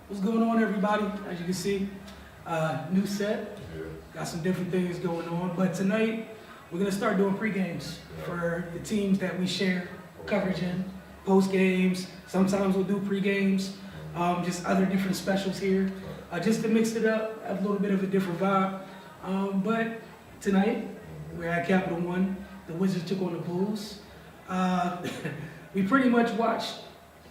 What's going on, everybody? As you can see, new set. Yeah. Got some different things going on. But tonight, we're going to start doing pre-games for the teams that we share coverage in. Post-games. Sometimes we'll do pre-games. Just other different specials here. Just to mix it up, have a little bit of a different vibe. But tonight, we're at Capital One. The Wizards took on the Bulls. We pretty much watched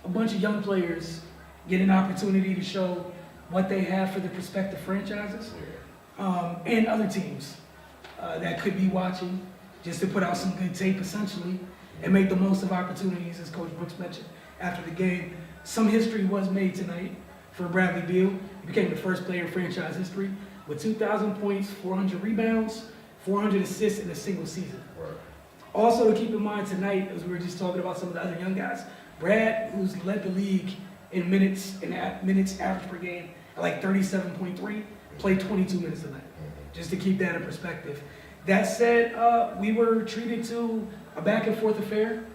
a bunch of young players get an opportunity to show what they have for the prospective franchises and other teams that could be watching, just to put out some good tape essentially and make the most of opportunities, as Coach Brooks mentioned after the game. Some history was made tonight for Bradley Beal. He became the first player in franchise history with 2,000 points, 400 rebounds, 400 assists in a single season. Right. Also to keep in mind tonight, as we were just talking about some of the other young guys, Brad, who's led the league in minutes average per game at like 37.3, played 22 minutes tonight, just to keep that in perspective. That said, we were treated to a back and forth affair.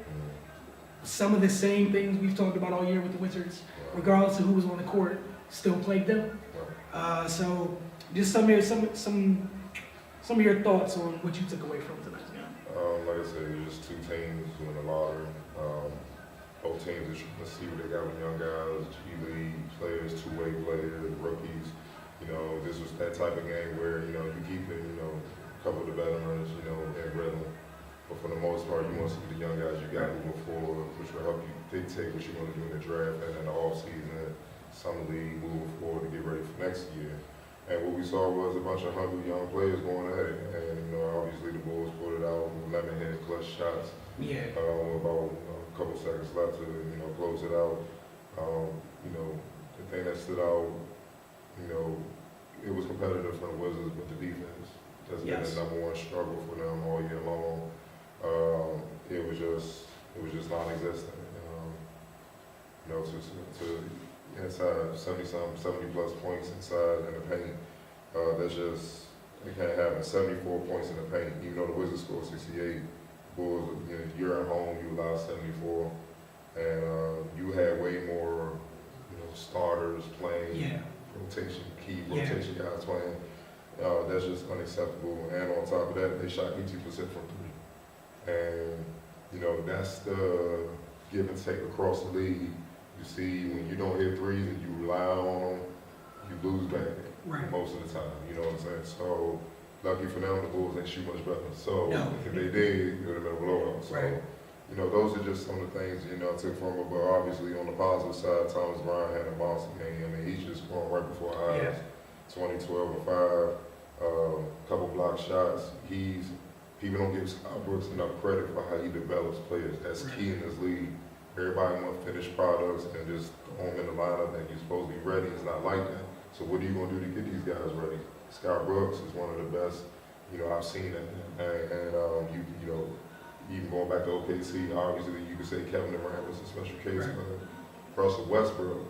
Some of the same things we've talked about all year with the Wizards, regardless of who was on the court, still plagued them. So just some of your thoughts on what you took away from tonight's game. Like I said, it was just two teams doing the lottery. Both teams are trying to see what they got with young guys, G League players, two-way players, rookies. You know, this was that type of game where, you know, you keep it, you know, a couple of the veterans, you know, in rhythm. But for the most part, you want to see the young guys you got moving forward, which will help you dictate what you want to do in the draft and in the offseason, summer league, moving forward to get ready for next year. And what we saw was a bunch of hungry young players going at it. And, you know, obviously the Bulls pulled it out, Lemon hit clutch shots. Yeah. About a couple seconds left to, you know, close it out. You know, the thing that stood out, you know, it was competitive for the Wizards, but the defense has been the number one struggle for them all year long. It was just non-existent. You know, to inside 70 plus points inside in the paint. That's just, it can't happen. 74 points in the paint, even though the Wizards scored 68. Bulls, you know, you're at home, you allow 74, and you had way more, you know, starters playing, rotation guys playing. That's just unacceptable. And on top of that, they shot 80% from three. And, you know, that's the give and take across the league. You see, when you don't hit threes and you rely on them, you lose back most of the time. You know what I'm saying? So, lucky for them, the Bulls ain't shoot much better. So, if they did, it would have been a blowout. So, you know, those are just some of the things, you know, I took from it. But obviously, on the positive side, Thomas Bryant had a monster game. I mean, he's just going right before our eyes. 20, 12, and 5, couple block shots. People don't give Scott Brooks enough credit for how he develops players. That's key in this league. Everybody wants finished products and just throw them in the lineup and you're supposed to be ready. It's not like that. So what are you going to do to get these guys ready? Scott Brooks is one of the best, you know, I've seen it. And you know, even going back to OKC, obviously you could say Kevin Durant was a special case, but Russell Westbrook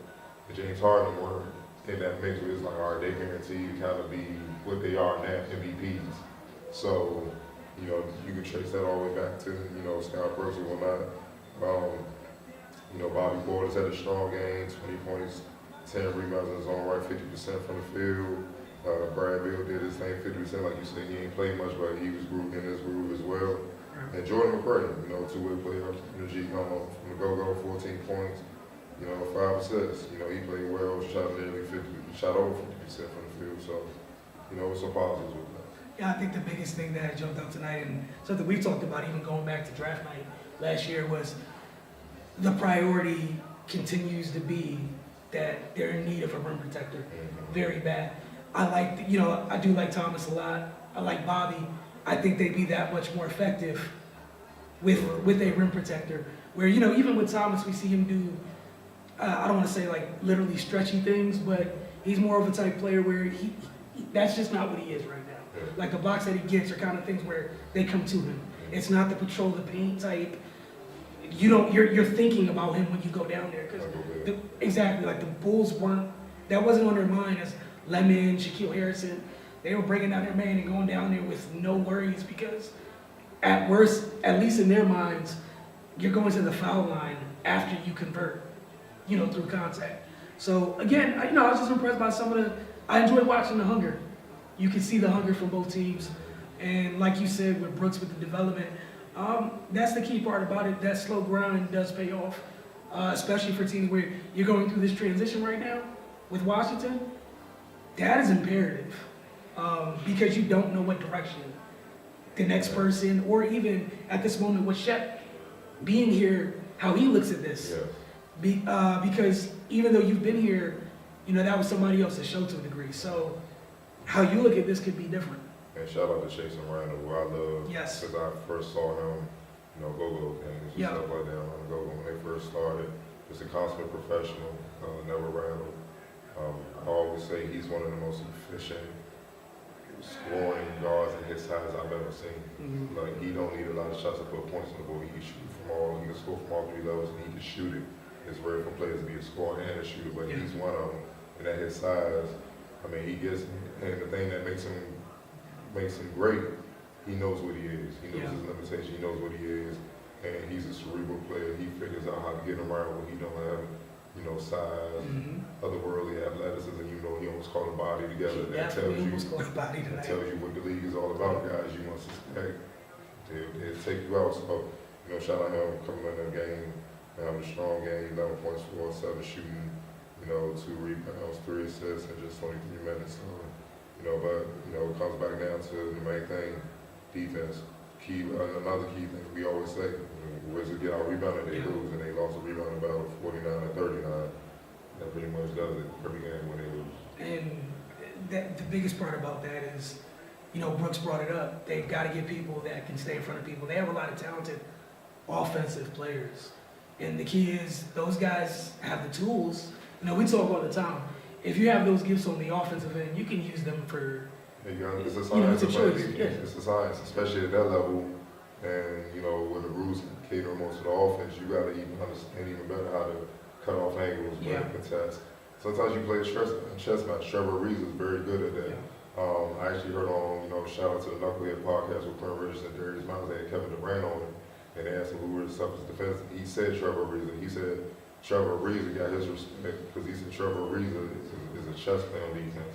and James Harden were in that mix where it's like, all right, they guarantee you kind of be what they are now, MVPs. So, you know, you can trace that all the way back to, you know, Scott Brooks and whatnot. You know, Bobby Portis had a strong game, 20 points, 10 rebounds in his own right, 50% from the field. Brad Beal did his thing, 50%, like you said, he ain't played much, but he was in his groove as well. And Jordan McCray, you know, two-way player, energy from the go-go, 14 points, you know, 5 assists. You know, he played well, shot over 50% from the field, so, you know, some positives with that. Yeah, I think the biggest thing that jumped out tonight, and something we talked about even going back to draft night last year, was the priority continues to be that they're in need of a rim protector very bad. I do like Thomas a lot. I like Bobby. I think they'd be that much more effective with a rim protector. Where, you know, even with Thomas, we see him do, I don't want to say like literally stretchy things, but he's more of a type player where that's just not what he is right now. Like the blocks that he gets are kind of things where they come to him. It's not the patrol the paint type. You're thinking about him when you go down there, because exactly, like the Bulls that wasn't on their mind as Lemon, Shaquille Harrison. They were breaking down their man and going down there with no worries, because at worst, at least in their minds, you're going to the foul line after you convert, you know, through contact. So again, I was just impressed by some of the. I enjoyed watching the hunger. You can see the hunger from both teams, and like you said with Brooks with the development, that's the key part about it. That slow grind does pay off, especially for teams where you're going through this transition right now with Washington. That is imperative because you don't know what direction the next person, or even at this moment with Shep being here, how he looks at this. Yeah. Because even though you've been here, that was somebody else's show to a degree. So how you look at this could be different. And shout out to Chase and Randall, who I love. Yes. Because I first saw him, go-go games and Yeah. stuff like that on the go-go when they first started. Just a consummate professional, never Randall. I always say he's one of the most efficient scoring guards at his size I've ever seen. Mhm. Like, he don't need a lot of shots to put points on the board. He can shoot from all, he can score from all three levels, and he can shoot it. It's rare for players to be a scorer and a shooter, but Yeah. he's one of them. And at his size, he gets, and the thing that makes him great, he knows what he is. He knows Yeah. his limitation, he knows what he is, and he's a cerebral player. He figures out how to get around when he don't have, size, Mhm. otherworldly athleticism. He almost caught a body together. He That tells definitely you. almost caught a body That tonight. tells you what the league is all about, guys. You must suspect they'll take you out. So, shout out him coming in the game, having a strong game, 11 points, 4, 7 shooting, 2 rebounds, 3 assists in just 23 minutes. So, it comes back down to the main thing, defense. Another key thing we always say, Wizards get out rebounded, they Yeah. lose, and they lost a rebound about 49-39. That pretty much does it every game when they lose. And the biggest part about that is, Brooks brought it up. They've got to get people that can stay in front of people. They have a lot of talented offensive players. And the key is those guys have the tools. We talk all the time. If you have those gifts on the offensive end, you can use them for, It's a science. it's a choice, yeah. It's a science, especially at that level. And, when the rules cater most of the offense, you got to even understand even better how to cut off angles, Yeah. contest. Sometimes you play a chess match. Trevor Reeves is very good at that. I actually heard on, shout out to the Knucklehead podcast with Clint Richardson and Darius Miles. They had Kevin Durant on it, and they asked him who were the toughest defense. He said Trevor Reeves. He said Trevor Reeves got his respect because he said Trevor Reeves is a chess player on defense.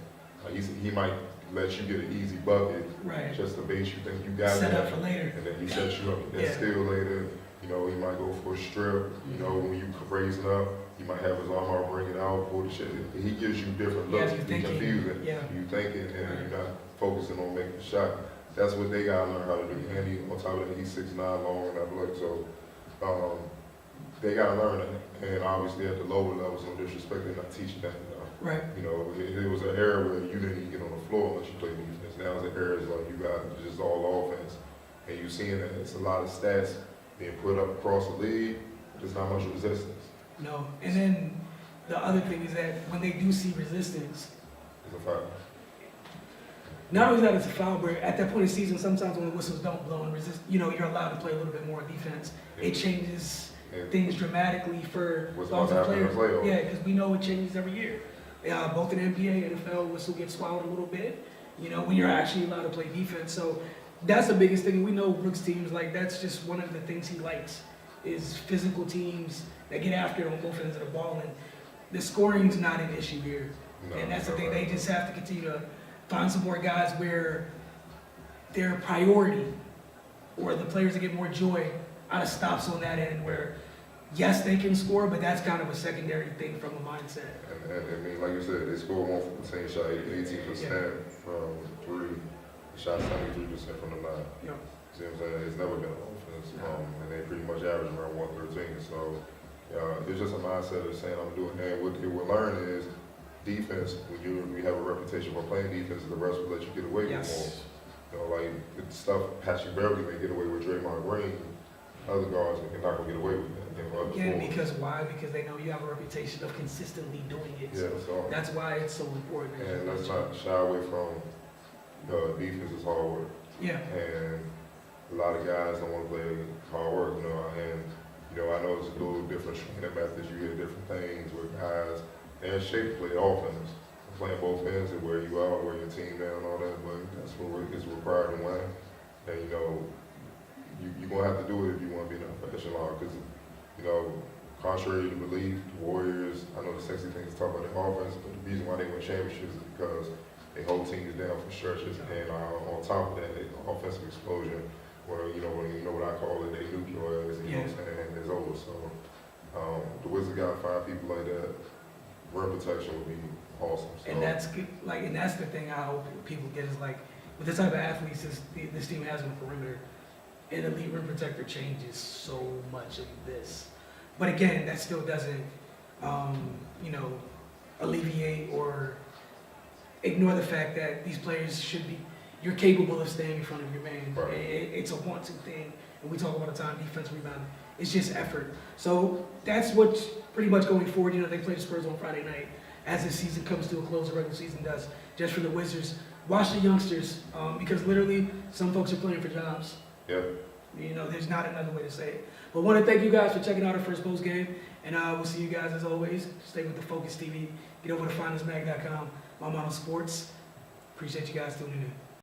He said he might let you get an easy bucket right, just to base you think you got set it, up for later. and then he sets you up and Yeah. steal later. He might go for a strip. When you raising up, he might have his arm out, bring it out, pull the shit. He gives you different Yeah, looks. you Be thinking, confusing. yeah. You thinking, and you're not focusing on making the shot. That's what they gotta learn how to do. And on top of that, he's 6'9", long and athletic, so they gotta learn that. And obviously at the lower levels, no disrespect, they're not teaching that enough. Right. It was an era where you didn't even get on the floor unless you played defense. Now it's an era like you got just all offense. And you're seeing that it's a lot of stats being put up across the league. There's not much resistance. No. And then the other thing is that when they do see resistance, It's a fact. not only that it's a foul, but at that point in the season, sometimes when the whistles don't blow and resist, you're allowed to play a little bit more defense. It changes And things dramatically for what's lots about of to happen in players. the playoffs. Yeah, because we know it changes every year. Both in NBA and NFL, whistle gets swallowed a little bit, when you're actually allowed to play defense. So that's the biggest thing. We know Brooks teams, that's just one of the things he likes, is physical teams that get after it on both ends of the ball. And the scoring's not an issue here. No, And that's the no, thing, no. they just have to continue to find some more guys where their priority, or the players that get more joy out of stops on that end, where yes, they can score, but that's kind of a secondary thing from a mindset. And like you said, they scored 1 from 10, shot 18% from 3, shot 73% from the line. Yeah. See what I'm saying? It's never been an offense, and they pretty much average around 113. So it's just a mindset of saying I'm doing that. What they will learn is defense. When you have a reputation for playing defense, the rest will let you get away with more. Yes. Like the stuff Patrick Beverly may get away with, Draymond Green, other guards are not gonna get away with that. Again, because why? Because they know you have a reputation of consistently doing it. Yeah, so That's why it's so important. and let's not shy away from defense is hard work. Yeah. And a lot of guys don't want to play hard work, and I know it's a little different training methods. You hear different things where guys they're in shape to play offense, playing both ends and wear you out, wear your team down, and all that. But that's what is required to win. And you're gonna have to do it if you want to be in a professional, because contrary to belief, Warriors, I know the sexy thing is talk about their offense, but the reason why they win championships is because they hold teams down for stretches, and on top of that, they offensive explosion, where, you know what I call it, they nuke your ass, you know what I'm saying, and it's over. So, the Wizards got 5 people like that. Rim protection would be awesome. So. And that's good, like, and that's the thing I hope people get is like, with the type of athletes this team has on the perimeter, an elite rim protector changes so much of this. But again, that still doesn't, alleviate or ignore the fact that these players should be, you're capable of staying in front of your man. Right. It's a want-to thing, and we talk about the time, defense, rebound. It's just effort. So that's what's pretty much going forward. They play the Spurs on Friday night as the season comes to a close, the regular season does. Just for the Wizards, watch the youngsters, because literally some folks are playing for jobs. Yep. There's not another way to say it. But I want to thank you guys for checking out our first post game, and we'll see you guys as always. Stay with the Focus TV. Get over to finalsmag.com. My Model Sports. Appreciate you guys tuning in.